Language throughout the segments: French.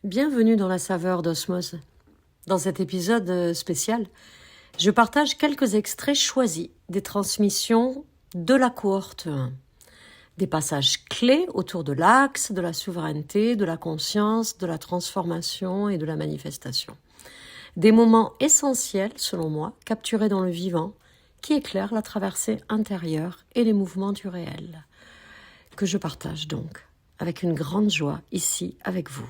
Bienvenue dans la saveur d'Osmose. Dans cet épisode spécial, je partage quelques extraits choisis des transmissions de la cohorte 1. Des passages clés autour de l'axe, de la souveraineté, de la conscience, de la transformation et de la manifestation. Des moments essentiels, selon moi, capturés dans le vivant, qui éclairent la traversée intérieure et les mouvements du réel, que je partage donc avec une grande joie ici avec vous.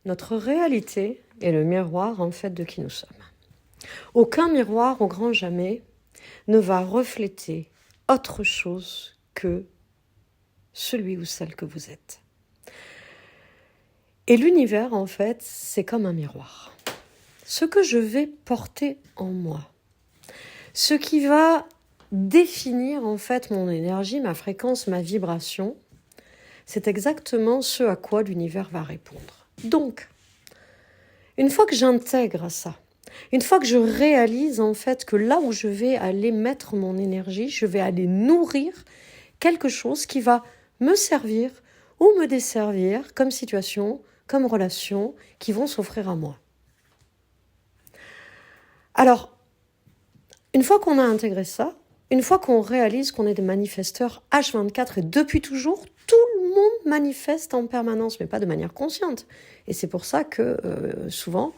Notre réalité est le miroir en fait de qui nous sommes. Aucun miroir au grand jamais ne va refléter autre chose que celui ou celle que vous êtes. Et l'univers en fait, c'est comme un miroir. Ce que je vais porter en moi, ce qui va définir en fait mon énergie, ma fréquence, ma vibration, c'est exactement ce à quoi l'univers va répondre. Donc, une fois que j'intègre ça, une fois que je réalise en fait que là où je vais aller mettre mon énergie, je vais aller nourrir quelque chose qui va me servir ou me desservir comme situation, comme relation qui vont s'offrir à moi. Alors, une fois qu'on a intégré ça, une fois qu'on réalise qu'on est des manifesteurs H24 et depuis toujours, tout le monde manifeste en permanence, mais pas de manière consciente. Et c'est pour ça que souvent,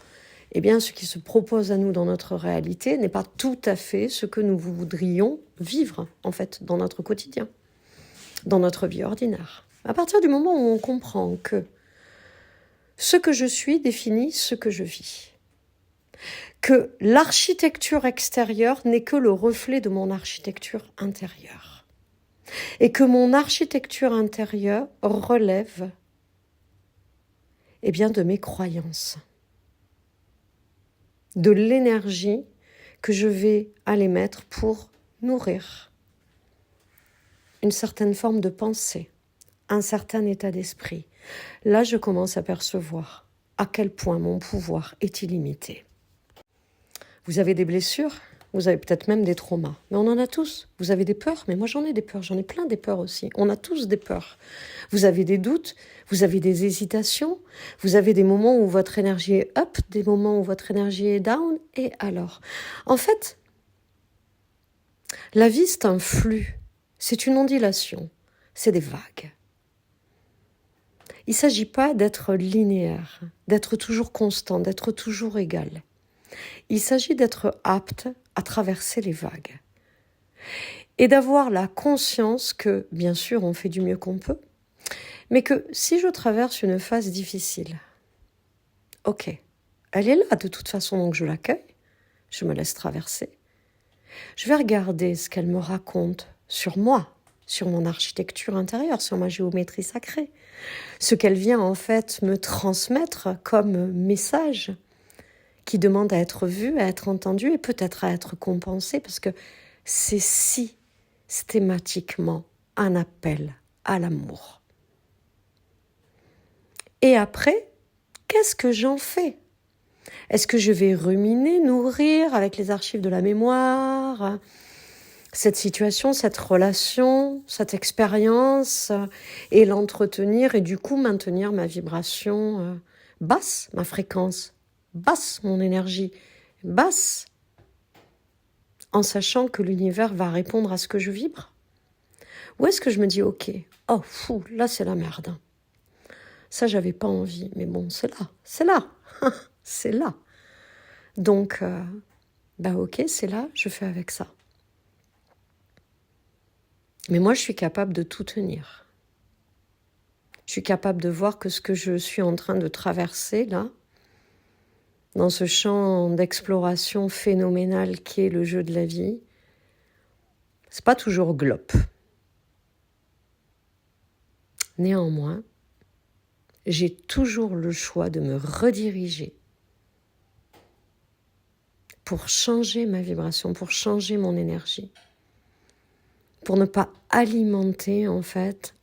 ce qui se propose à nous dans notre réalité n'est pas tout à fait ce que nous voudrions vivre, en fait, dans notre quotidien, dans notre vie ordinaire. À partir du moment où on comprend que ce que je suis définit ce que je vis, que l'architecture extérieure n'est que le reflet de mon architecture intérieure, et que mon architecture intérieure relève de mes croyances, de l'énergie que je vais aller mettre pour nourrir une certaine forme de pensée, un certain état d'esprit. Là, je commence à percevoir à quel point mon pouvoir est illimité. Vous avez des blessures, vous avez peut-être même des traumas, mais on en a tous. Vous avez des peurs, mais moi j'en ai des peurs, j'en ai plein des peurs aussi. On a tous des peurs. Vous avez des doutes, vous avez des hésitations, vous avez des moments où votre énergie est up, des moments où votre énergie est down, et alors ? En fait, la vie c'est un flux, c'est une ondulation, c'est des vagues. Il ne s'agit pas d'être linéaire, d'être toujours constant, d'être toujours égal. Il s'agit d'être apte à traverser les vagues et d'avoir la conscience que, bien sûr, on fait du mieux qu'on peut, mais que si je traverse une phase difficile, ok, elle est là de toute façon, donc je l'accueille, je me laisse traverser. Je vais regarder ce qu'elle me raconte sur moi, sur mon architecture intérieure, sur ma géométrie sacrée, ce qu'elle vient en fait me transmettre comme message qui demande à être vu, à être entendu et peut-être à être compensé parce que c'est systématiquement un appel à l'amour. Et après, qu'est-ce que j'en fais ? Est-ce que je vais ruminer, nourrir avec les archives de la mémoire cette situation, cette relation, cette expérience et l'entretenir et du coup maintenir ma vibration basse, ma fréquence basse, mon énergie basse, en sachant que l'univers va répondre à ce que je vibre? Ou est-ce que je me dis, ok, oh fou, là c'est la merde. Ça, j'avais pas envie, mais bon, c'est là, c'est là. Donc, ok, c'est là, je fais avec ça. Mais moi, je suis capable de tout tenir. Je suis capable de voir que ce que je suis en train de traverser, là, dans ce champ d'exploration phénoménal qui est le jeu de la vie, c'est pas toujours glop. Néanmoins, j'ai toujours le choix de me rediriger pour changer ma vibration, pour changer mon énergie, pour ne pas alimenter en fait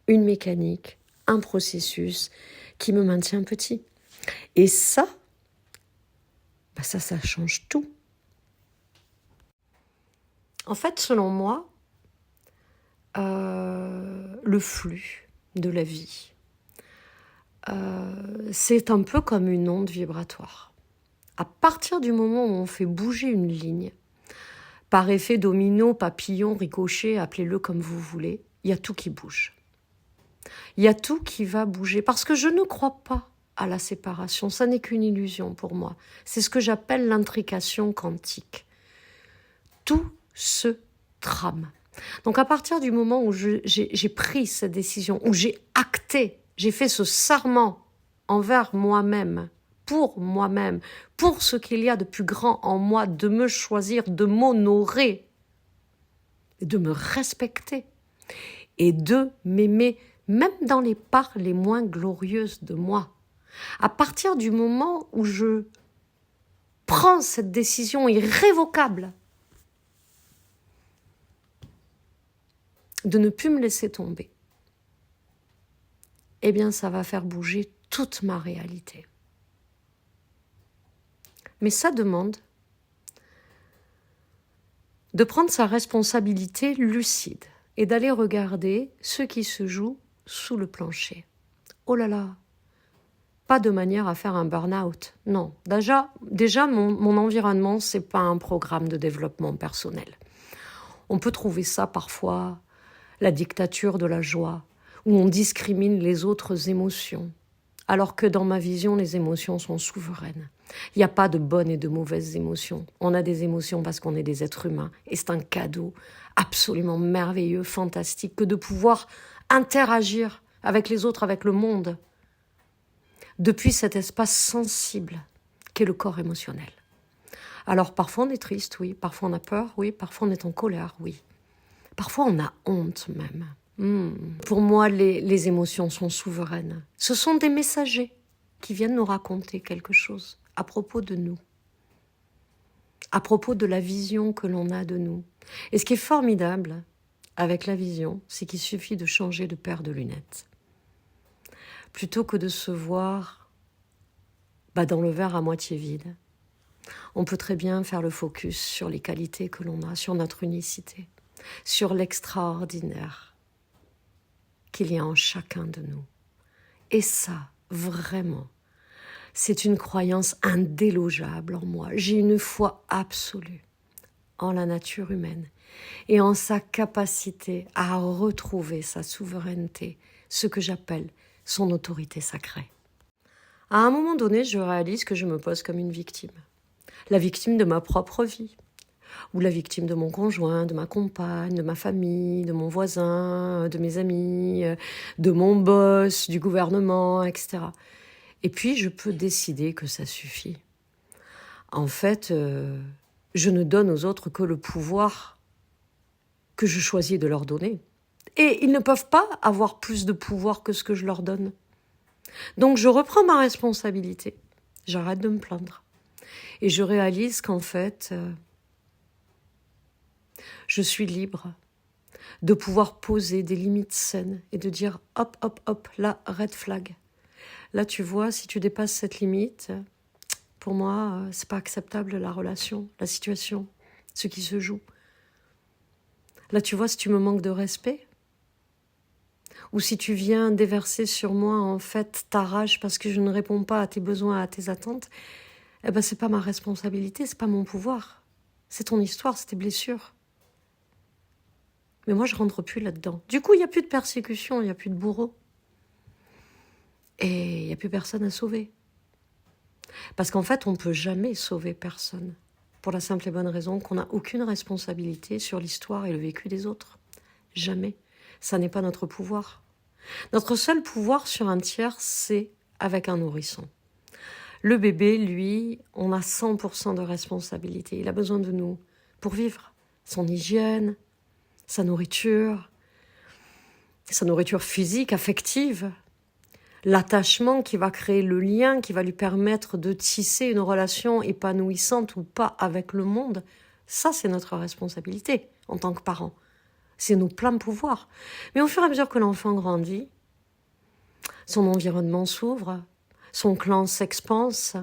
une mécanique, un processus qui me maintient petit. Et ça change tout. En fait, selon moi, le flux de la vie, c'est un peu comme une onde vibratoire. À partir du moment où on fait bouger une ligne, par effet domino, papillon, ricochet, appelez-le comme vous voulez, il y a tout qui bouge. Il y a tout qui va bouger, parce que je ne crois pas à la séparation, ça n'est qu'une illusion pour moi. C'est ce que j'appelle l'intrication quantique. Tout se trame. Donc à partir du moment où j'ai pris cette décision, où j'ai acté, j'ai fait ce serment envers moi-même, pour ce qu'il y a de plus grand en moi, de me choisir, de m'honorer, de me respecter et de m'aimer, même dans les parts les moins glorieuses de moi. À partir du moment où je prends cette décision irrévocable de ne plus me laisser tomber, eh bien ça va faire bouger toute ma réalité. Mais ça demande de prendre sa responsabilité lucide et d'aller regarder ce qui se joue sous le plancher. Oh là là, pas de manière à faire un burn-out. Non, déjà mon environnement, c'est pas un programme de développement personnel. On peut trouver ça parfois la dictature de la joie, où on discrimine les autres émotions, alors que dans ma vision, les émotions sont souveraines. Il n'y a pas de bonnes et de mauvaises émotions. On a des émotions parce qu'on est des êtres humains, et c'est un cadeau absolument merveilleux, fantastique, que de pouvoir interagir avec les autres, avec le monde, depuis cet espace sensible qu'est le corps émotionnel. Alors parfois on est triste, oui, parfois on a peur, oui, parfois on est en colère, oui. Parfois on a honte même. Pour moi, les émotions sont souveraines. Ce sont des messagers qui viennent nous raconter quelque chose à propos de nous, à propos de la vision que l'on a de nous. Et ce qui est formidable avec la vision, c'est qu'il suffit de changer de paire de lunettes. Plutôt que de se voir dans le verre à moitié vide, on peut très bien faire le focus sur les qualités que l'on a, sur notre unicité, sur l'extraordinaire qu'il y a en chacun de nous. Et ça, vraiment, c'est une croyance indélogeable en moi. J'ai une foi absolue en la nature humaine et en sa capacité à retrouver sa souveraineté, ce que j'appelle son autorité sacrée. À un moment donné, je réalise que je me pose comme une victime. La victime de ma propre vie, ou la victime de mon conjoint, de ma compagne, de ma famille, de mon voisin, de mes amis, de mon boss, du gouvernement, etc. Et puis, je peux décider que ça suffit. En fait, je ne donne aux autres que le pouvoir que je choisis de leur donner. Et ils ne peuvent pas avoir plus de pouvoir que ce que je leur donne. Donc, je reprends ma responsabilité. J'arrête de me plaindre. Et je réalise qu'en fait, je suis libre de pouvoir poser des limites saines et de dire hop, hop, hop, là, red flag. Là, tu vois, si tu dépasses cette limite, pour moi, c'est pas acceptable la relation, la situation, ce qui se joue. Là, tu vois, si tu me manques de respect, ou si tu viens déverser sur moi, en fait, ta rage parce que je ne réponds pas à tes besoins, à tes attentes, eh ben, c'est pas ma responsabilité, c'est pas mon pouvoir. C'est ton histoire, c'est tes blessures. Mais moi, je rentre plus là-dedans. Du coup, il n'y a plus de persécution, il n'y a plus de bourreau. Et il n'y a plus personne à sauver. Parce qu'en fait, on ne peut jamais sauver personne. Pour la simple et bonne raison qu'on n'a aucune responsabilité sur l'histoire et le vécu des autres. Jamais. Ça n'est pas notre pouvoir. Notre seul pouvoir sur un tiers, c'est avec un nourrisson. Le bébé, lui, on a 100% de responsabilité. Il a besoin de nous pour vivre. Son hygiène, sa nourriture physique, affective, l'attachement qui va créer le lien, qui va lui permettre de tisser une relation épanouissante ou pas avec le monde, ça c'est notre responsabilité en tant que parents. C'est nos pleins pouvoirs. Mais au fur et à mesure que l'enfant grandit, son environnement s'ouvre, son clan s'expanse,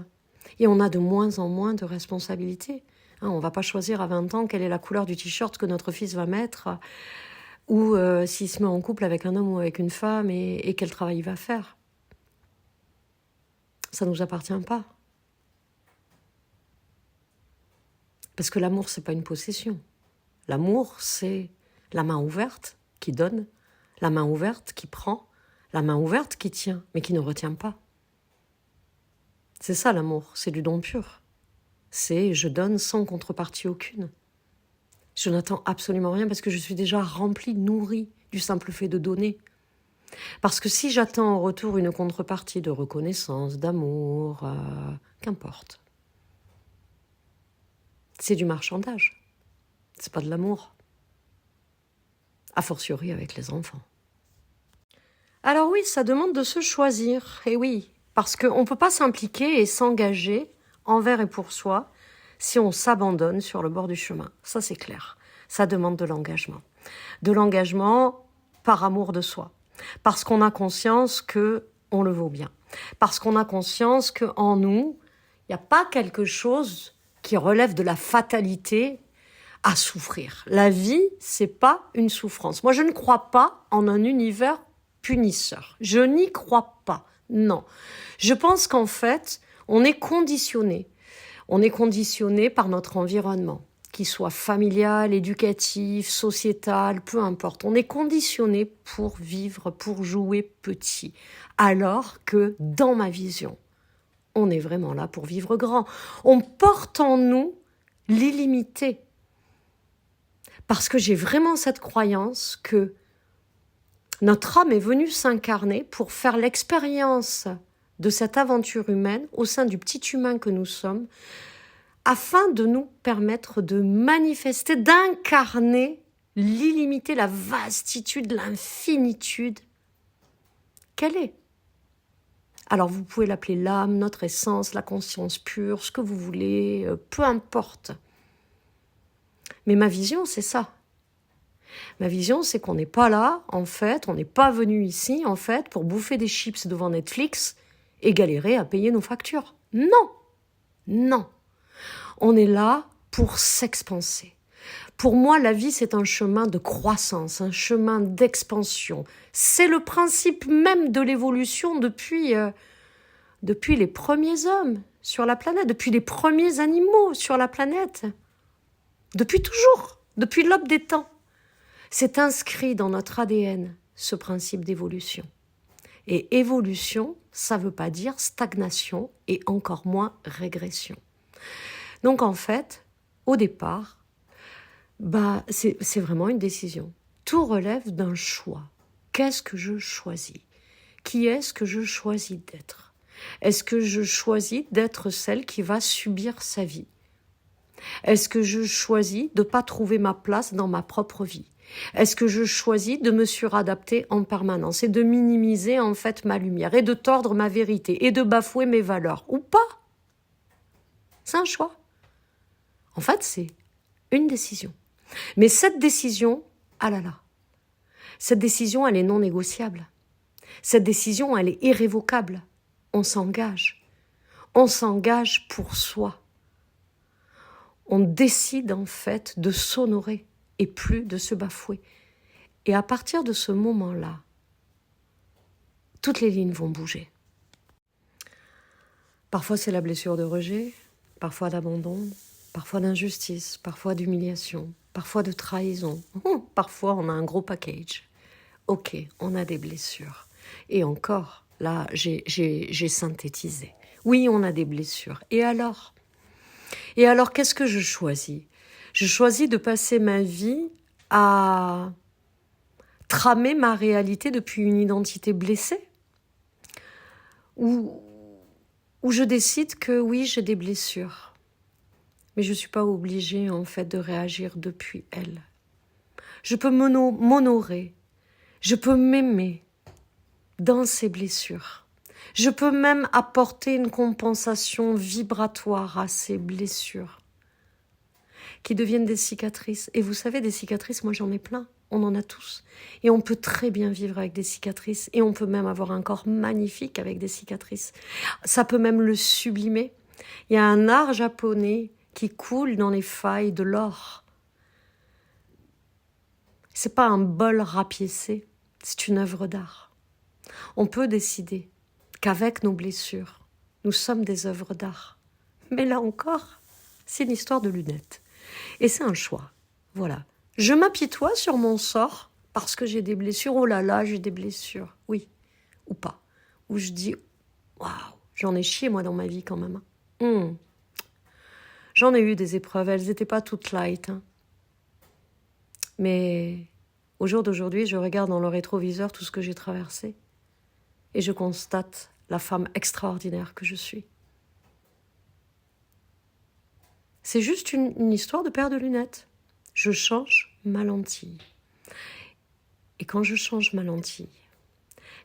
et on a de moins en moins de responsabilités. On ne va pas choisir à 20 ans quelle est la couleur du t-shirt que notre fils va mettre, ou s'il se met en couple avec un homme ou avec une femme, et quel travail il va faire. ça ne nous appartient pas. Parce que l'amour, ce n'est pas une possession. L'amour, c'est la main ouverte qui donne, la main ouverte qui prend, la main ouverte qui tient, mais qui ne retient pas. C'est ça l'amour, c'est du don pur. C'est je donne sans contrepartie aucune. Je n'attends absolument rien parce que je suis déjà remplie, nourrie du simple fait de donner. Parce que si j'attends en retour une contrepartie de reconnaissance, d'amour, qu'importe. C'est du marchandage. C'est pas de l'amour. A fortiori avec les enfants. Alors oui, ça demande de se choisir. Et oui, parce qu'on ne peut pas s'impliquer et s'engager envers et pour soi si on s'abandonne sur le bord du chemin. Ça, c'est clair. Ça demande de l'engagement. De l'engagement par amour de soi. Parce qu'on a conscience qu'on le vaut bien. Parce qu'on a conscience qu'en nous, il n'y a pas quelque chose qui relève de la fatalité à souffrir. La vie, c'est pas une souffrance. Moi, je ne crois pas en un univers punisseur. Je n'y crois pas. Non. Je pense qu'en fait, on est conditionné. On est conditionné par notre environnement, qu'il soit familial, éducatif, sociétal, peu importe. On est conditionné pour vivre, pour jouer petit. Alors que, dans ma vision, on est vraiment là pour vivre grand. On porte en nous l'illimité. Parce que j'ai vraiment cette croyance que notre âme est venue s'incarner pour faire l'expérience de cette aventure humaine au sein du petit humain que nous sommes, afin de nous permettre de manifester, d'incarner l'illimité, la vastitude, l'infinitude qu'elle est. Alors vous pouvez l'appeler l'âme, notre essence, la conscience pure, ce que vous voulez, peu importe. Mais ma vision, c'est ça. Ma vision, c'est qu'on n'est pas là, en fait, on n'est pas venu ici, en fait, pour bouffer des chips devant Netflix et galérer à payer nos factures. Non, non. On est là pour s'expanser. Pour moi, la vie, c'est un chemin de croissance, un chemin d'expansion. C'est le principe même de l'évolution depuis les premiers hommes sur la planète, depuis les premiers animaux sur la planète. Depuis toujours, depuis l'aube des temps. C'est inscrit dans notre ADN, ce principe d'évolution. Et évolution, ça ne veut pas dire stagnation et encore moins régression. Donc en fait, au départ, c'est vraiment une décision. Tout relève d'un choix. Qu'est-ce que je choisis ? Qui est-ce que je choisis d'être ? Est-ce que je choisis d'être celle qui va subir sa vie ? Est-ce que je choisis de ne pas trouver ma place dans ma propre vie ? Est-ce que je choisis de me suradapter en permanence et de minimiser en fait ma lumière et de tordre ma vérité et de bafouer mes valeurs ou pas ? C'est un choix. En fait, c'est une décision. Mais cette décision, ah là là, cette décision, elle est non négociable. Cette décision, elle est irrévocable. On s'engage. On s'engage pour soi. On décide en fait de s'honorer et plus de se bafouer. Et à partir de ce moment-là, toutes les lignes vont bouger. Parfois c'est la blessure de rejet, parfois d'abandon, parfois d'injustice, parfois d'humiliation, parfois de trahison. Parfois on a un gros package. Ok, on a des blessures. Et encore, là j'ai synthétisé. Oui, on a des blessures. Et alors, qu'est-ce que je choisis ? Je choisis de passer ma vie à tramer ma réalité depuis une identité blessée, où je décide que oui, j'ai des blessures, mais je ne suis pas obligée en fait de réagir depuis elles. Je peux m'honorer, je peux m'aimer dans ces blessures. Je peux même apporter une compensation vibratoire à ces blessures qui deviennent des cicatrices. Et vous savez, des cicatrices, moi j'en ai plein. On en a tous. Et on peut très bien vivre avec des cicatrices. Et on peut même avoir un corps magnifique avec des cicatrices. Ça peut même le sublimer. Il y a un art japonais qui coule dans les failles de l'or. C'est pas un bol rapiécé, c'est une œuvre d'art. On peut décider qu'avec nos blessures, Nous sommes des œuvres d'art. Mais là encore, c'est une histoire de lunettes. Et c'est un choix. Voilà. Je m'apitoie sur mon sort parce que j'ai des blessures. Oh là là, j'ai des blessures. Oui, ou pas. Ou je dis, waouh, j'en ai chié moi dans ma vie quand même. J'en ai eu des épreuves, elles n'étaient pas toutes light. Mais au jour d'aujourd'hui, je regarde dans le rétroviseur tout ce que j'ai traversé et je constate la femme extraordinaire que je suis. C'est juste une histoire de paire de lunettes. Je change ma lentille. Et quand je change ma lentille,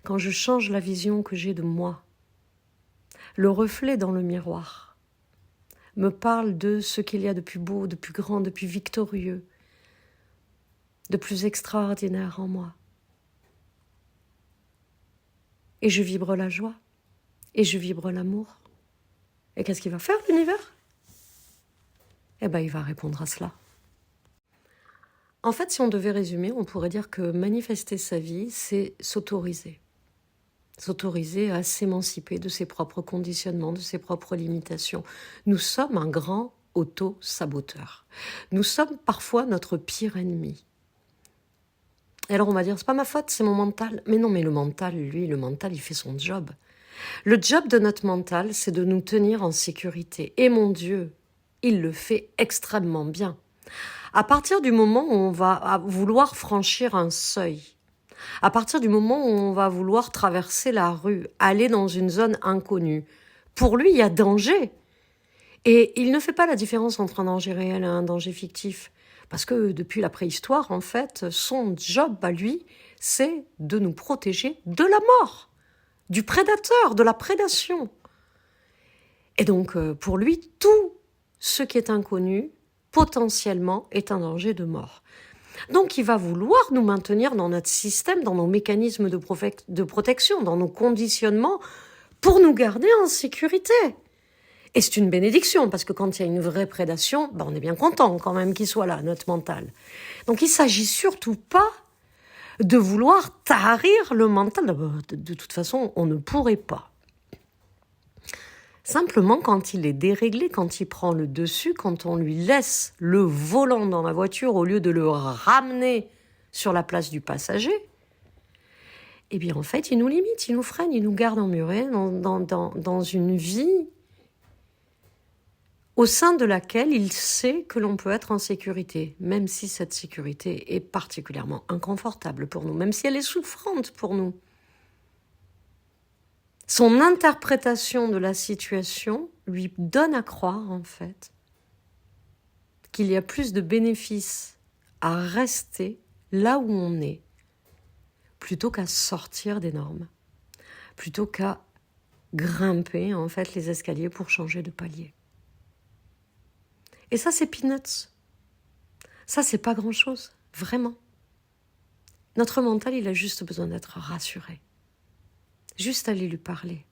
quand je change la vision que j'ai de moi, le reflet dans le miroir me parle de ce qu'il y a de plus beau, de plus grand, de plus victorieux, de plus extraordinaire en moi. Et je vibre la joie, et je vibre l'amour. Et qu'est-ce qu'il va faire l'univers ? Eh bien, il va répondre à cela. En fait, si on devait résumer, on pourrait dire que manifester sa vie, c'est s'autoriser. S'autoriser à s'émanciper de ses propres conditionnements, de ses propres limitations. Nous sommes un grand auto-saboteur. Nous sommes parfois notre pire ennemi. Et alors on va dire, c'est pas ma faute, c'est mon mental. Mais non, mais le mental, il fait son job. Le job de notre mental, c'est de nous tenir en sécurité. Et mon Dieu, il le fait extrêmement bien. À partir du moment où on va vouloir franchir un seuil, à partir du moment où on va vouloir traverser la rue, aller dans une zone inconnue, pour lui, il y a danger. Et il ne fait pas la différence entre un danger réel et un danger fictif. Parce que depuis la préhistoire, en fait, son job à lui, c'est de nous protéger de la mort, du prédateur, de la prédation. Et donc, pour lui, tout ce qui est inconnu, potentiellement, est un danger de mort. Donc, il va vouloir nous maintenir dans notre système, dans nos mécanismes de protection, dans nos conditionnements, pour nous garder en sécurité. Et c'est une bénédiction, parce que quand il y a une vraie prédation, on est bien content quand même qu'il soit là, notre mental. Donc il ne s'agit surtout pas de vouloir tarir le mental. De toute façon, on ne pourrait pas. Simplement, quand il est déréglé, quand il prend le dessus, quand on lui laisse le volant dans la voiture au lieu de le ramener sur la place du passager, eh bien en fait, il nous limite, il nous freine, il nous garde emmurés dans une vie au sein de laquelle il sait que l'on peut être en sécurité, même si cette sécurité est particulièrement inconfortable pour nous, même si elle est souffrante pour nous. Son interprétation de la situation lui donne à croire, en fait, qu'il y a plus de bénéfices à rester là où on est, plutôt qu'à sortir des normes, plutôt qu'à grimper, en fait, les escaliers pour changer de palier. Et ça, c'est peanuts. Ça, c'est pas grand-chose, vraiment. Notre mental, il a juste besoin d'être rassuré. Juste aller lui parler.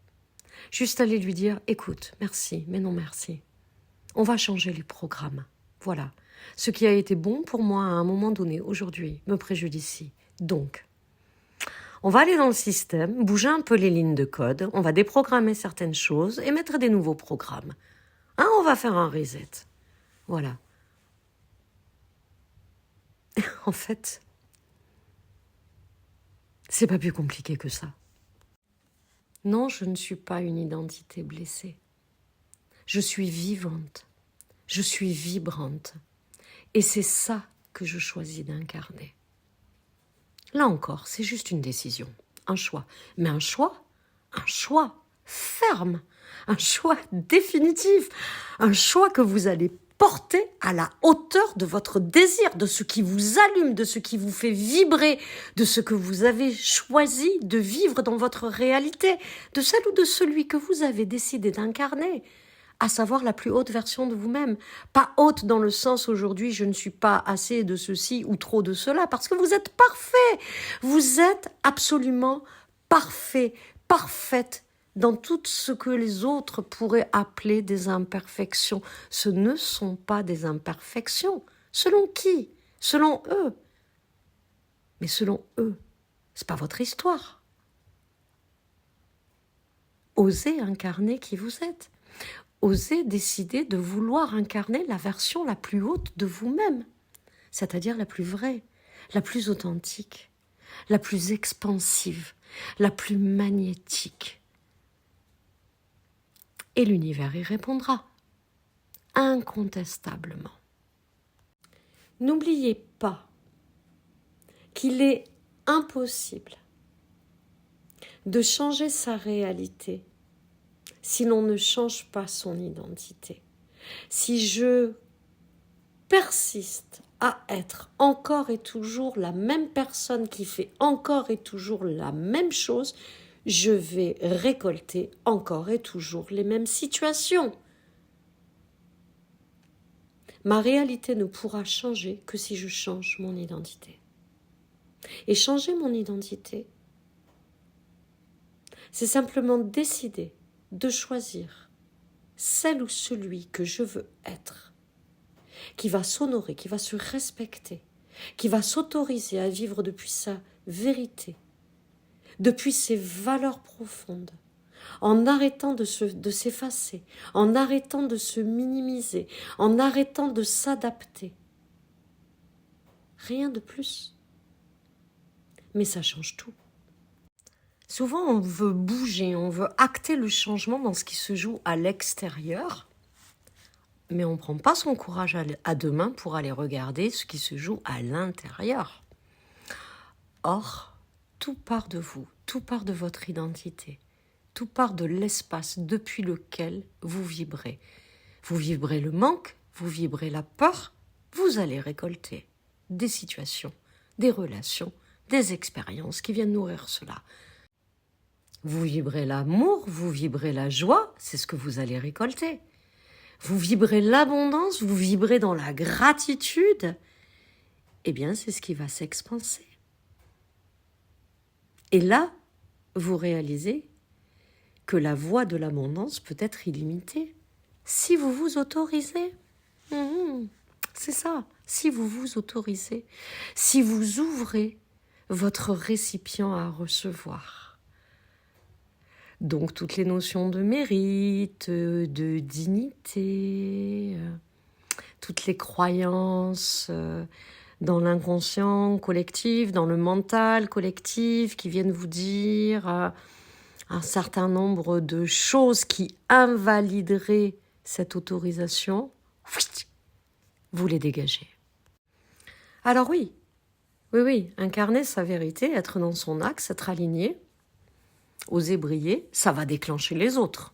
Juste aller lui dire, écoute, merci, mais non merci. On va changer les programmes. Voilà. Ce qui a été bon pour moi à un moment donné, aujourd'hui, me préjudicie. Donc, on va aller dans le système, bouger un peu les lignes de code, on va déprogrammer certaines choses et mettre des nouveaux programmes. On va faire un reset. Voilà. En fait, c'est pas plus compliqué que ça. Non, je ne suis pas une identité blessée. Je suis vivante. Je suis vibrante. Et c'est ça que je choisis d'incarner. Là encore, c'est juste une décision, un choix. Mais un choix ferme, un choix définitif, un choix que vous allez porter à la hauteur de votre désir, de ce qui vous allume, de ce qui vous fait vibrer, de ce que vous avez choisi de vivre dans votre réalité, de celle ou de celui que vous avez décidé d'incarner, à savoir la plus haute version de vous-même. Pas haute dans le sens aujourd'hui, je ne suis pas assez de ceci ou trop de cela, parce que vous êtes parfait. Vous êtes absolument parfait, parfaite dans tout ce que les autres pourraient appeler des imperfections. Ce ne sont pas des imperfections. Selon qui ? Selon eux. Mais selon eux, c'est pas votre histoire. Osez incarner qui vous êtes. Osez décider de vouloir incarner la version la plus haute de vous-même, c'est-à-dire la plus vraie, la plus authentique, la plus expansive, la plus magnétique. Et l'univers y répondra, incontestablement. N'oubliez pas qu'il est impossible de changer sa réalité si l'on ne change pas son identité. Si je persiste à être encore et toujours la même personne qui fait encore et toujours la même chose, je vais récolter encore et toujours les mêmes situations. Ma réalité ne pourra changer que si je change mon identité. Et changer mon identité, c'est simplement décider de choisir celle ou celui que je veux être, qui va s'honorer, qui va se respecter, qui va s'autoriser à vivre depuis sa vérité, depuis ses valeurs profondes, en arrêtant de s'effacer, en arrêtant de se minimiser, en arrêtant de s'adapter. Rien de plus. Mais ça change tout. Souvent, on veut bouger, on veut acter le changement dans ce qui se joue à l'extérieur, mais on ne prend pas son courage à deux mains pour aller regarder ce qui se joue à l'intérieur. Or, tout part de vous, tout part de votre identité, tout part de l'espace depuis lequel vous vibrez. Vous vibrez le manque, vous vibrez la peur, vous allez récolter des situations, des relations, des expériences qui viennent nourrir cela. Vous vibrez l'amour, vous vibrez la joie, c'est ce que vous allez récolter. Vous vibrez l'abondance, vous vibrez dans la gratitude, eh bien c'est ce qui va s'expanser. Et là, vous réalisez que la voie de l'abondance peut être illimitée si vous vous autorisez. C'est ça, si vous vous autorisez, si vous ouvrez votre récipient à recevoir. Donc toutes les notions de mérite, de dignité, toutes les croyances dans l'inconscient collectif, dans le mental collectif qui viennent vous dire un certain nombre de choses qui invalideraient cette autorisation, vous les dégagez. Alors oui, incarner sa vérité, être dans son axe, être aligné, oser briller, ça va déclencher les autres,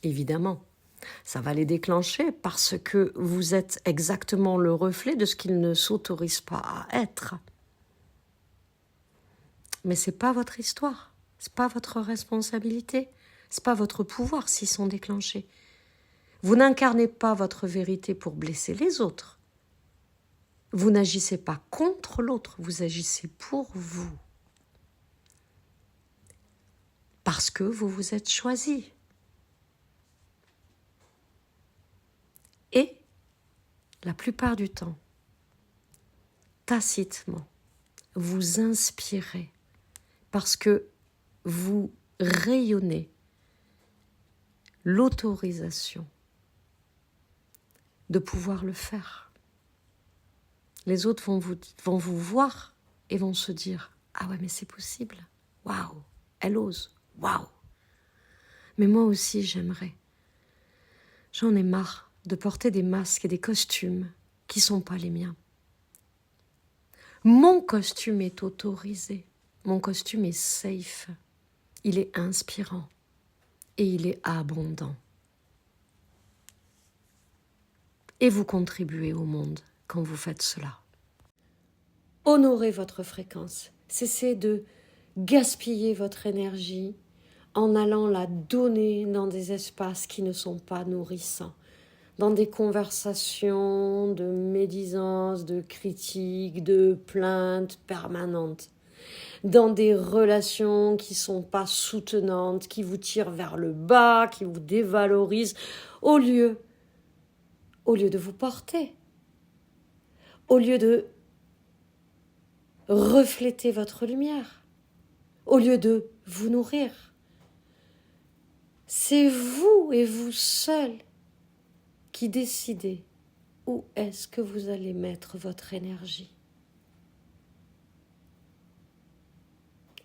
évidemment. Ça va les déclencher parce que vous êtes exactement le reflet de ce qu'ils ne s'autorisent pas à être. Mais ce n'est pas votre histoire, ce n'est pas votre responsabilité, ce n'est pas votre pouvoir s'ils sont déclenchés. Vous n'incarnez pas votre vérité pour blesser les autres. Vous n'agissez pas contre l'autre, vous agissez pour vous. Parce que vous vous êtes choisi. Et, la plupart du temps, tacitement, vous inspirez parce que vous rayonnez l'autorisation de pouvoir le faire. Les autres vont vous voir et vont se dire « Ah ouais, mais c'est possible. Waouh, elle ose. Waouh. Mais moi aussi, j'aimerais. J'en ai marre de porter des masques et des costumes qui ne sont pas les miens. Mon costume est autorisé. Mon costume est safe. Il est inspirant et il est abondant. Et vous contribuez au monde quand vous faites cela. Honorez votre fréquence. Cessez de gaspiller votre énergie en allant la donner dans des espaces qui ne sont pas nourrissants, dans des conversations de médisance, de critiques, de plaintes permanentes, dans des relations qui ne sont pas soutenantes, qui vous tirent vers le bas, qui vous dévalorisent, au lieu de vous porter, au lieu de refléter votre lumière, au lieu de vous nourrir. C'est vous et vous seul qui décidez où est-ce que vous allez mettre votre énergie.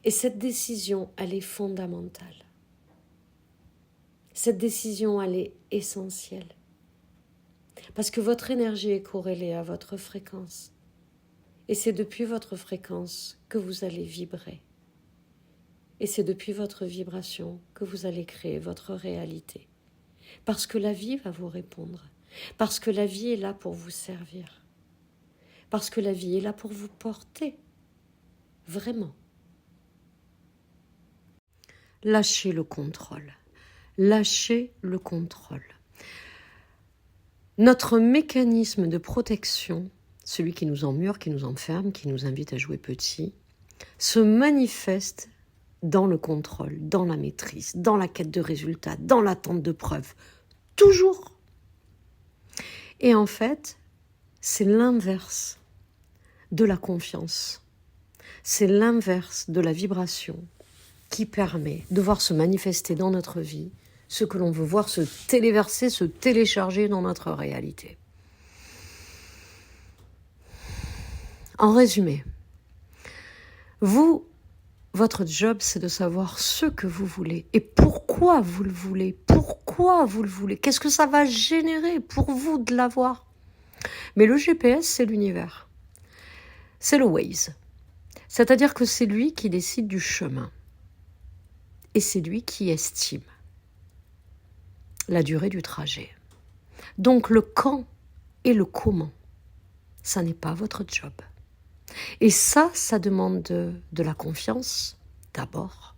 Et cette décision, elle est fondamentale. Cette décision, elle est essentielle. Parce que votre énergie est corrélée à votre fréquence. Et c'est depuis votre fréquence que vous allez vibrer. Et c'est depuis votre vibration que vous allez créer votre réalité. Parce que la vie va vous répondre. Parce que la vie est là pour vous servir. Parce que la vie est là pour vous porter. Vraiment. Lâchez le contrôle. Lâchez le contrôle. Notre mécanisme de protection, celui qui nous emmure, qui nous enferme, qui nous invite à jouer petit, se manifeste dans le contrôle, dans la maîtrise, dans la quête de résultats, dans l'attente de preuves. Toujours. Et en fait, c'est l'inverse de la confiance. C'est l'inverse de la vibration qui permet de voir se manifester dans notre vie ce que l'on veut voir se téléverser, se télécharger dans notre réalité. En résumé, votre job, c'est de savoir ce que vous voulez et pourquoi vous le voulez. Pourquoi vous le voulez? Qu'est-ce que ça va générer pour vous de l'avoir? Mais le GPS, c'est l'univers. C'est le Waze. C'est-à-dire que c'est lui qui décide du chemin. Et c'est lui qui estime la durée du trajet. Donc le quand et le comment, ça n'est pas votre job. Et ça demande de la confiance, d'abord,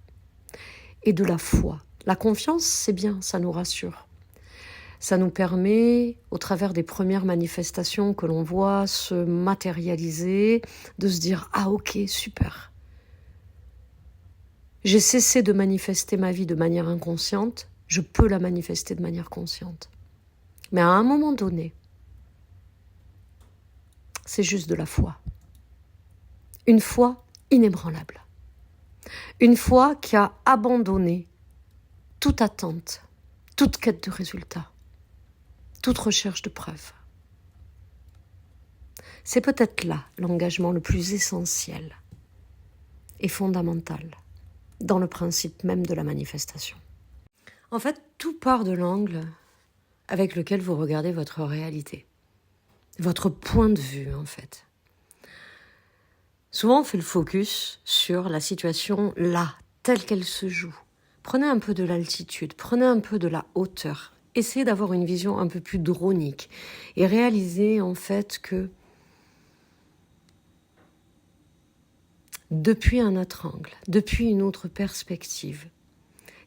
et de la foi. La confiance, c'est bien, ça nous rassure. Ça nous permet, au travers des premières manifestations que l'on voit se matérialiser, de se dire « Ah ok, super ». J'ai cessé de manifester ma vie de manière inconsciente, je peux la manifester de manière consciente. Mais à un moment donné, c'est juste de la foi. Une foi inébranlable. Une foi qui a abandonné toute attente, toute quête de résultats, toute recherche de preuves. C'est peut-être là l'engagement le plus essentiel et fondamental dans le principe même de la manifestation. En fait, tout part de l'angle avec lequel vous regardez votre réalité, votre point de vue en fait. Souvent, on fait le focus sur la situation là, telle qu'elle se joue. Prenez un peu de l'altitude, prenez un peu de la hauteur. Essayez d'avoir une vision un peu plus dronique et réalisez en fait que depuis un autre angle, depuis une autre perspective,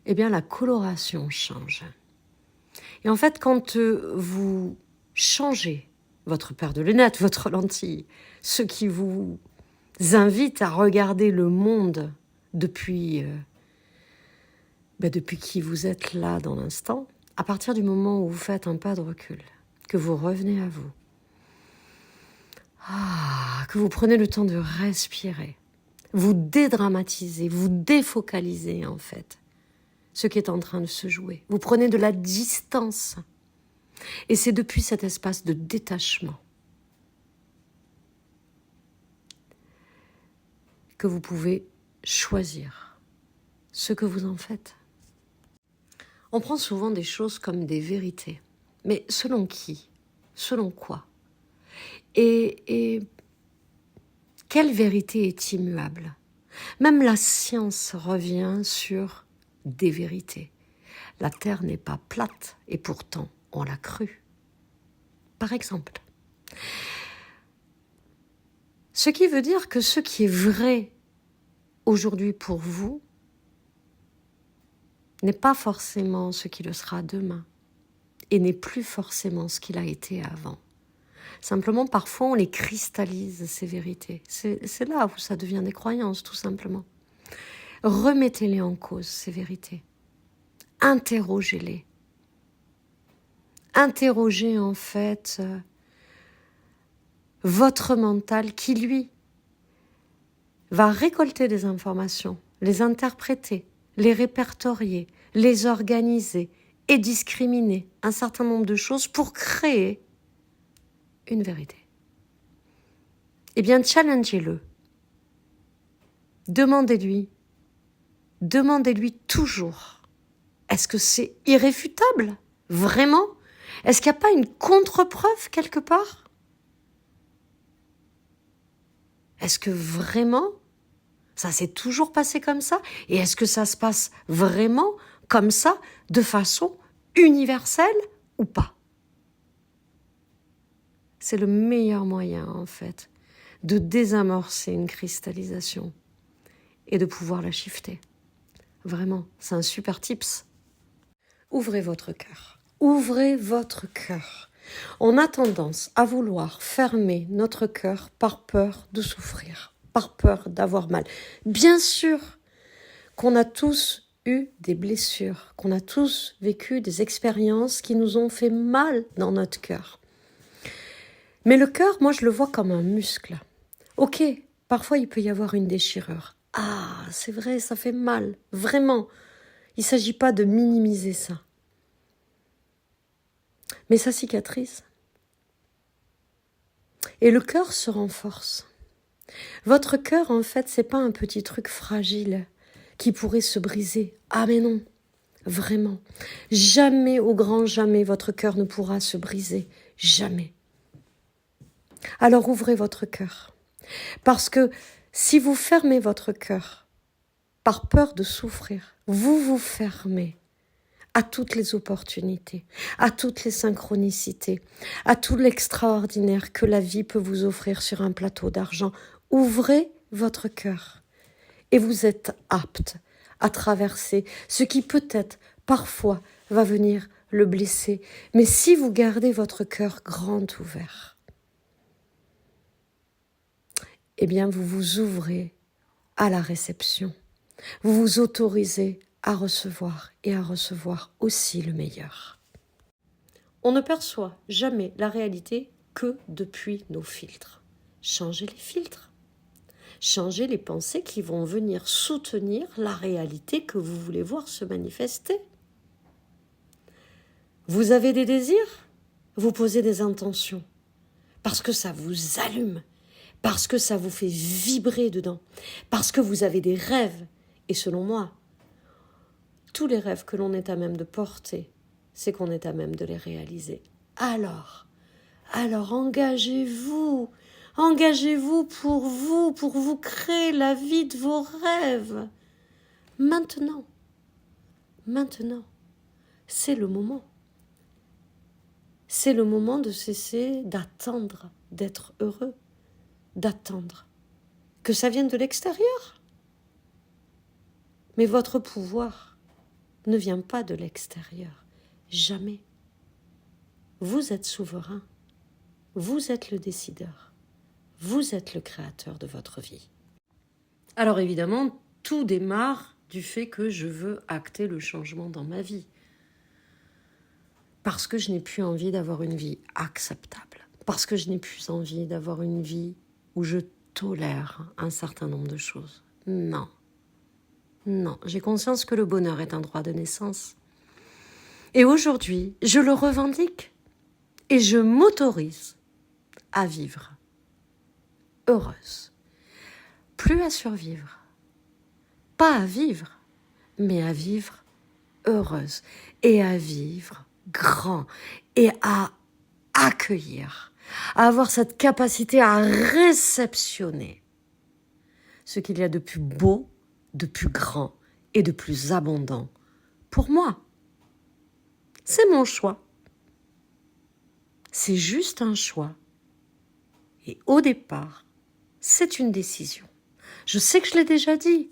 eh bien la coloration change. Et en fait, quand vous changez votre paire de lunettes, votre lentille, ce qui vous invite à regarder le monde depuis qui vous êtes là dans l'instant, à partir du moment où vous faites un pas de recul, que vous revenez à vous, que vous prenez le temps de respirer, vous dédramatisez, vous défocalisez en fait ce qui est en train de se jouer. Vous prenez de la distance. Et c'est depuis cet espace de détachement que vous pouvez choisir ce que vous en faites. On prend souvent des choses comme des vérités. Mais selon qui? Selon quoi? Et quelle vérité est immuable? Même la science revient sur des vérités. La Terre n'est pas plate et pourtant on l'a cru. Par exemple. Ce qui veut dire que ce qui est vrai aujourd'hui pour vous n'est pas forcément ce qui le sera demain et n'est plus forcément ce qu'il a été avant. Simplement, parfois, on les cristallise, ces vérités. C'est là où ça devient des croyances, tout simplement. Remettez-les en cause, ces vérités. Interrogez-les. Interrogez, en fait, votre mental qui, lui, va récolter des informations, les interpréter, les répertorier, les organiser et discriminer un certain nombre de choses pour créer une vérité. Eh bien, challengez-le. Demandez-lui toujours, est-ce que c'est irréfutable? Vraiment? Est-ce qu'il n'y a pas une contre-preuve quelque part? Est-ce que vraiment, ça s'est toujours passé comme ça? Et est-ce que ça se passe vraiment comme ça, de façon universelle ou pas? C'est le meilleur moyen, en fait, de désamorcer une cristallisation et de pouvoir la shifter. Vraiment, c'est un super tips. Ouvrez votre cœur. Ouvrez votre cœur. On a tendance à vouloir fermer notre cœur par peur de souffrir, par peur d'avoir mal. Bien sûr qu'on a tous eu des blessures, qu'on a tous vécu des expériences qui nous ont fait mal dans notre cœur. Mais le cœur, moi je le vois comme un muscle. Ok, parfois il peut y avoir une déchirure. Ah, c'est vrai, ça fait mal, vraiment. Il ne s'agit pas de minimiser ça. Mais ça cicatrise. Et le cœur se renforce. Votre cœur, en fait, c'est pas un petit truc fragile qui pourrait se briser. Ah mais non, vraiment. Jamais, au grand jamais, votre cœur ne pourra se briser. Jamais. Alors ouvrez votre cœur. Parce que si vous fermez votre cœur par peur de souffrir, vous vous fermez à toutes les opportunités, à toutes les synchronicités, à tout l'extraordinaire que la vie peut vous offrir sur un plateau d'argent. Ouvrez votre cœur et vous êtes apte à traverser ce qui peut-être parfois va venir le blesser. Mais si vous gardez votre cœur grand ouvert, eh bien vous vous ouvrez à la réception. Vous vous autorisez à recevoir et à recevoir aussi le meilleur. On ne perçoit jamais la réalité que depuis nos filtres. Changez les filtres. Changez les pensées qui vont venir soutenir la réalité que vous voulez voir se manifester. Vous avez des désirs? Vous posez des intentions. Parce que ça vous allume. Parce que ça vous fait vibrer dedans. Parce que vous avez des rêves. Et selon moi, tous les rêves que l'on est à même de porter, c'est qu'on est à même de les réaliser. Alors engagez-vous pour vous créer la vie de vos rêves. Maintenant, c'est le moment. C'est le moment de cesser d'attendre d'être heureux, d'attendre que ça vienne de l'extérieur. Mais votre pouvoir ne vient pas de l'extérieur, jamais. Vous êtes souverain, vous êtes le décideur, vous êtes le créateur de votre vie. Alors évidemment, tout démarre du fait que je veux acter le changement dans ma vie. Parce que je n'ai plus envie d'avoir une vie acceptable. Parce que je n'ai plus envie d'avoir une vie où je tolère un certain nombre de choses. Non, j'ai conscience que le bonheur est un droit de naissance. Et aujourd'hui, je le revendique et je m'autorise à vivre heureuse. Plus à survivre, pas à vivre, mais à vivre heureuse et à vivre grand et à accueillir, à avoir cette capacité à réceptionner ce qu'il y a de plus beau, de plus grand et de plus abondant pour moi. C'est mon choix. C'est juste un choix. Et au départ, c'est une décision. Je sais que je l'ai déjà dit,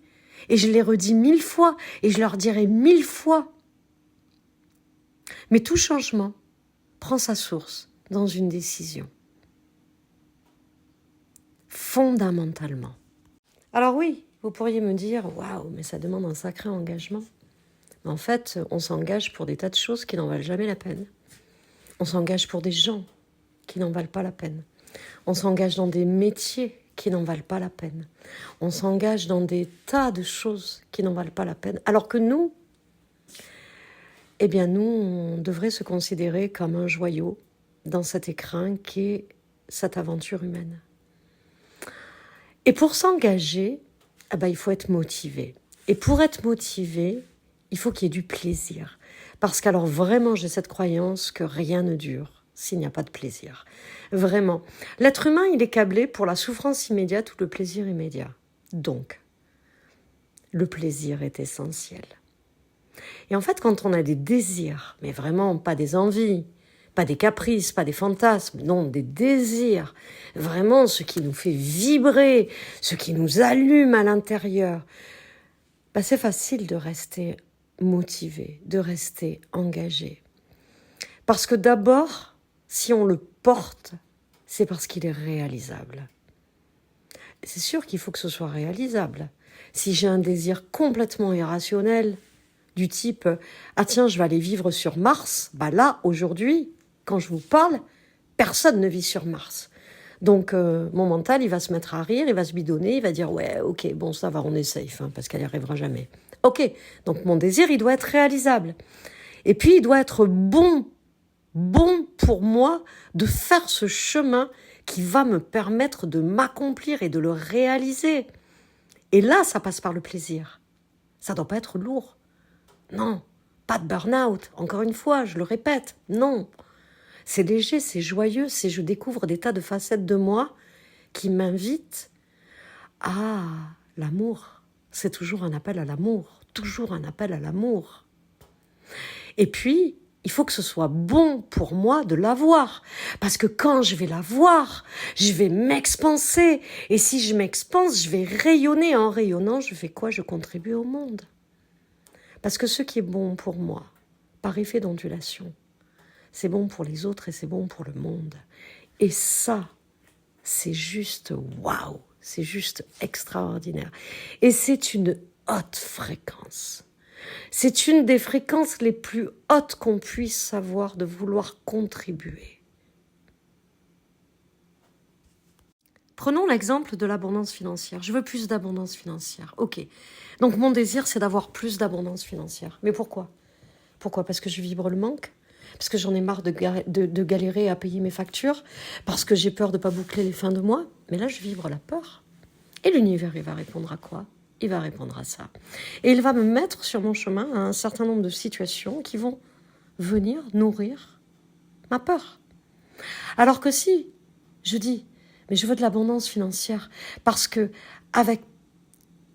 et je l'ai redit 1000 fois, et je leur dirai 1000 fois. Mais tout changement prend sa source dans une décision. Fondamentalement. Alors oui, vous pourriez me dire, waouh, mais ça demande un sacré engagement. Mais en fait, on s'engage pour des tas de choses qui n'en valent jamais la peine. On s'engage pour des gens qui n'en valent pas la peine. On s'engage dans des métiers qui n'en valent pas la peine. On s'engage dans des tas de choses qui n'en valent pas la peine. Alors que nous, eh bien nous, on devrait se considérer comme un joyau dans cet écrin qu'est cette aventure humaine. Et pour s'engager, il faut être motivé. Et pour être motivé, il faut qu'il y ait du plaisir. Parce qu'alors vraiment, j'ai cette croyance que rien ne dure s'il n'y a pas de plaisir. Vraiment. L'être humain, il est câblé pour la souffrance immédiate ou le plaisir immédiat. Donc, le plaisir est essentiel. Et en fait, quand on a des désirs, mais vraiment pas des envies, pas des caprices, pas des fantasmes, non, des désirs, vraiment ce qui nous fait vibrer, ce qui nous allume à l'intérieur, c'est facile de rester motivé, de rester engagé. Parce que d'abord, si on le porte, c'est parce qu'il est réalisable. C'est sûr qu'il faut que ce soit réalisable. Si j'ai un désir complètement irrationnel, du type « Ah tiens, je vais aller vivre sur Mars », là, aujourd'hui, quand je vous parle, personne ne vit sur Mars. Donc, mon mental, il va se mettre à rire, il va se bidonner, il va dire « Ouais, ok, bon, ça va, on est safe, parce qu'elle n'y arrivera jamais. » Ok, donc mon désir, il doit être réalisable. Et puis, il doit être bon pour moi de faire ce chemin qui va me permettre de m'accomplir et de le réaliser. Et là, ça passe par le plaisir. Ça ne doit pas être lourd. Non, pas de burn-out. Encore une fois, je le répète, non. C'est léger, c'est joyeux, c'est je découvre des tas de facettes de moi qui m'invitent à l'amour. C'est toujours un appel à l'amour, toujours un appel à l'amour. Et puis, il faut que ce soit bon pour moi de l'avoir. Parce que quand je vais l'avoir, je vais m'expanser. Et si je m'expanse, je vais rayonner. En rayonnant, je fais quoi? Je contribue au monde. Parce que ce qui est bon pour moi, par effet d'ondulation, c'est bon pour les autres et c'est bon pour le monde. Et ça, c'est juste waouh, c'est juste extraordinaire. Et c'est une haute fréquence. C'est une des fréquences les plus hautes qu'on puisse avoir de vouloir contribuer. Prenons l'exemple de l'abondance financière. Je veux plus d'abondance financière. Ok. Donc mon désir, c'est d'avoir plus d'abondance financière. Mais pourquoi? Pourquoi? Parce que je vibre le manque? Parce que j'en ai marre de galérer à payer mes factures? Parce que j'ai peur de ne pas boucler les fins de mois? Mais là, je vibre la peur. Et l'univers, il va répondre à quoi? Il va répondre à ça. Et il va me mettre sur mon chemin à un certain nombre de situations qui vont venir nourrir ma peur. Alors que si je dis, mais je veux de l'abondance financière, parce que avec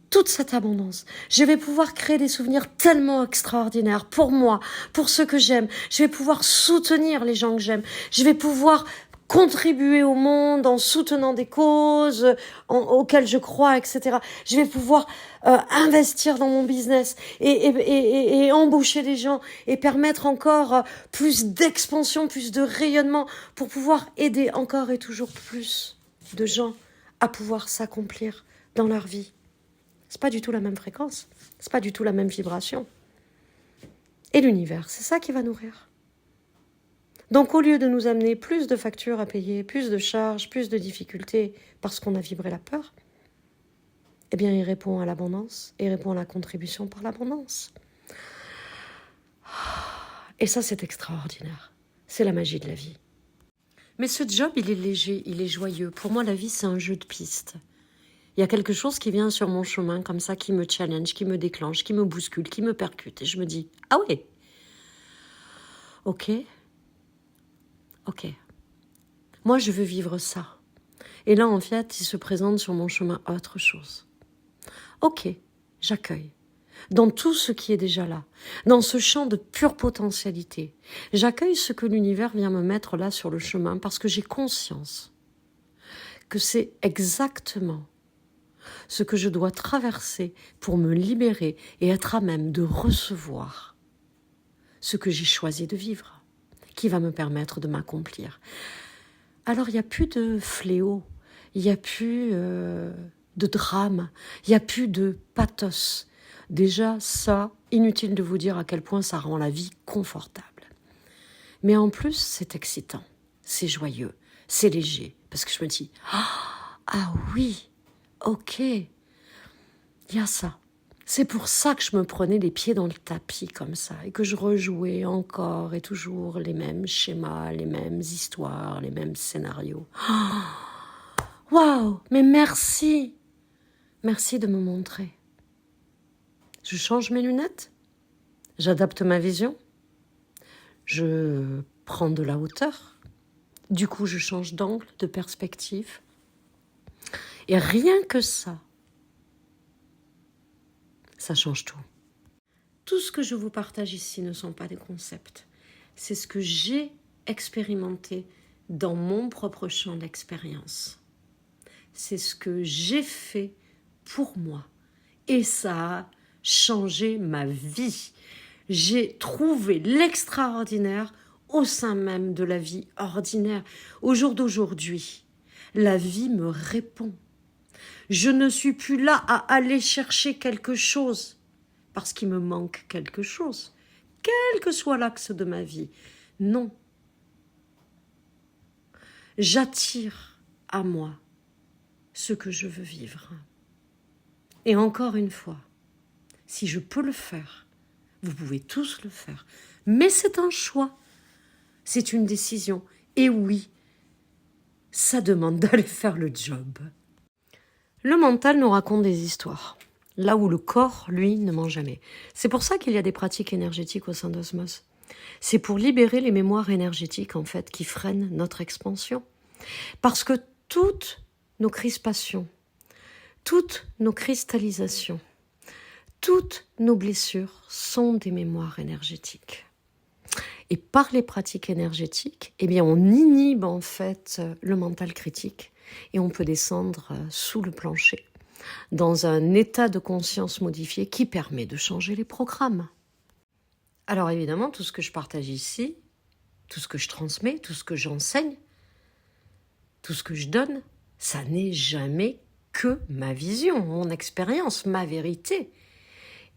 toute cette abondance, je vais pouvoir créer des souvenirs tellement extraordinaires pour moi, pour ceux que j'aime. Je vais pouvoir soutenir les gens que j'aime. Je vais pouvoir contribuer au monde en soutenant des causes auxquelles je crois, etc. Je vais pouvoir investir dans mon business et embaucher des gens et permettre encore plus d'expansion, plus de rayonnement pour pouvoir aider encore et toujours plus de gens à pouvoir s'accomplir dans leur vie. C'est pas du tout la même fréquence, c'est pas du tout la même vibration. Et l'univers, c'est ça qui va nourrir. Donc au lieu de nous amener plus de factures à payer, plus de charges, plus de difficultés parce qu'on a vibré la peur, eh bien il répond à l'abondance et répond à la contribution par l'abondance. Et ça c'est extraordinaire, c'est la magie de la vie. Mais ce job il est léger, il est joyeux. Pour moi la vie c'est un jeu de piste. Il y a quelque chose qui vient sur mon chemin comme ça, qui me challenge, qui me déclenche, qui me bouscule, qui me percute. Et je me dis, ah ouais, ok, moi je veux vivre ça. Et là en fait, il se présente sur mon chemin autre chose. Ok, j'accueille. Dans tout ce qui est déjà là, dans ce champ de pure potentialité, j'accueille ce que l'univers vient me mettre là sur le chemin parce que j'ai conscience que c'est exactement ce que je dois traverser pour me libérer et être à même de recevoir ce que j'ai choisi de vivre, qui va me permettre de m'accomplir. Alors il n'y a plus de fléau, il n'y a plus de drame, il n'y a plus de pathos. Déjà ça, inutile de vous dire à quel point ça rend la vie confortable. Mais en plus, c'est excitant, c'est joyeux, c'est léger, parce que je me dis, ah oui, ok, il y a ça. C'est pour ça que je me prenais les pieds dans le tapis comme ça et que je rejouais encore et toujours les mêmes schémas, les mêmes histoires, les mêmes scénarios. Waouh, mais merci. Merci de me montrer. Je change mes lunettes, j'adapte ma vision, je prends de la hauteur, du coup je change d'angle, de perspective. Et rien que ça change tout. Tout ce que je vous partage ici ne sont pas des concepts. C'est ce que j'ai expérimenté dans mon propre champ d'expérience. C'est ce que j'ai fait pour moi. Et ça a changé ma vie. J'ai trouvé l'extraordinaire au sein même de la vie ordinaire. Au jour d'aujourd'hui, la vie me répond. Je ne suis plus là à aller chercher quelque chose parce qu'il me manque quelque chose, quel que soit l'axe de ma vie. Non. J'attire à moi ce que je veux vivre. Et encore une fois, si je peux le faire, vous pouvez tous le faire. Mais c'est un choix, c'est une décision. Et oui, ça demande d'aller faire le job. Le mental nous raconte des histoires, là où le corps, lui, ne ment jamais. C'est pour ça qu'il y a des pratiques énergétiques au sein d'Osmose. C'est pour libérer les mémoires énergétiques, en fait, qui freinent notre expansion. Parce que toutes nos crispations, toutes nos cristallisations, toutes nos blessures sont des mémoires énergétiques. Et par les pratiques énergétiques, eh bien, on inhibe en fait le mental critique et on peut descendre sous le plancher dans un état de conscience modifié qui permet de changer les programmes. Alors évidemment, tout ce que je partage ici, tout ce que je transmets, tout ce que j'enseigne, tout ce que je donne, ça n'est jamais que ma vision, mon expérience, ma vérité.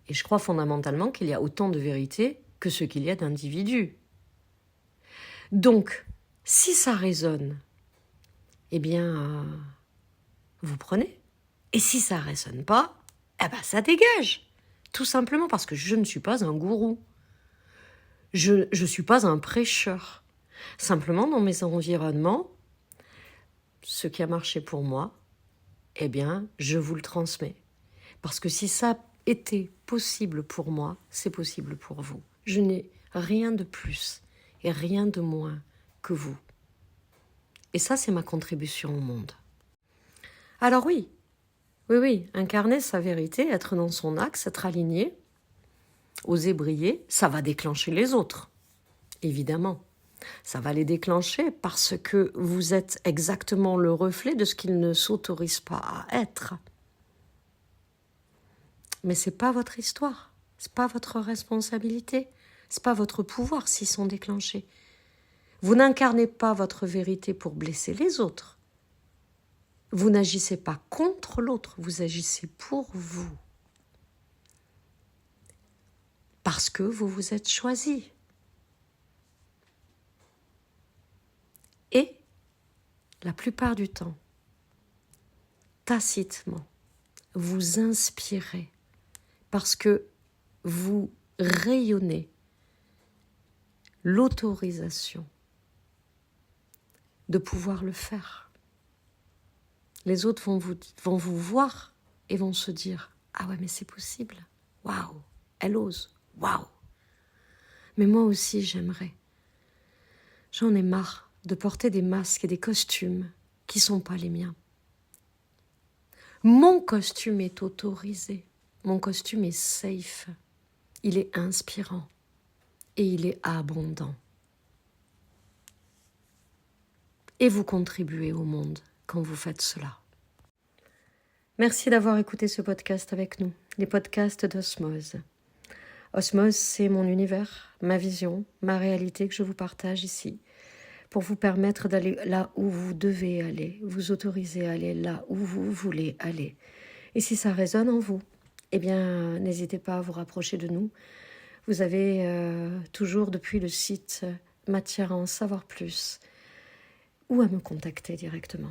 Et je crois fondamentalement qu'il y a autant de vérité que ce qu'il y a d'individus. Donc, si ça résonne, eh bien, vous prenez. Et si ça ne résonne pas, eh ben, ça dégage. Tout simplement parce que je ne suis pas un gourou. Je ne suis pas un prêcheur. Simplement, dans mes environnements, ce qui a marché pour moi, eh bien, je vous le transmets. Parce que si ça était possible pour moi, c'est possible pour vous. Je n'ai rien de plus et rien de moins que vous. Et ça, c'est ma contribution au monde. Alors oui, incarner sa vérité, être dans son axe, être aligné, oser briller, ça va déclencher les autres, évidemment. Ça va les déclencher parce que vous êtes exactement le reflet de ce qu'ils ne s'autorisent pas à être. Mais c'est pas votre histoire, c'est pas votre responsabilité, c'est pas votre pouvoir s'ils sont déclenchés. Vous n'incarnez pas votre vérité pour blesser les autres. Vous n'agissez pas contre l'autre, vous agissez pour vous. Parce que vous vous êtes choisi. Et, la plupart du temps, tacitement, vous inspirez parce que vous rayonnez l'autorisation de pouvoir le faire. Les autres vont vous voir et vont se dire « Ah ouais, mais c'est possible. Waouh, elle ose. Waouh. Mais moi aussi, j'aimerais. J'en ai marre de porter des masques et des costumes qui ne sont pas les miens. Mon costume est autorisé. Mon costume est safe. Il est inspirant et il est abondant. Et vous contribuez au monde quand vous faites cela. Merci d'avoir écouté ce podcast avec nous, les podcasts d'Osmose. Osmose, c'est mon univers, ma vision, ma réalité que je vous partage ici, pour vous permettre d'aller là où vous devez aller, vous autoriser à aller là où vous voulez aller. Et si ça résonne en vous, eh bien, n'hésitez pas à vous rapprocher de nous. Vous avez toujours depuis le site matière à en savoir plus ou à me contacter directement.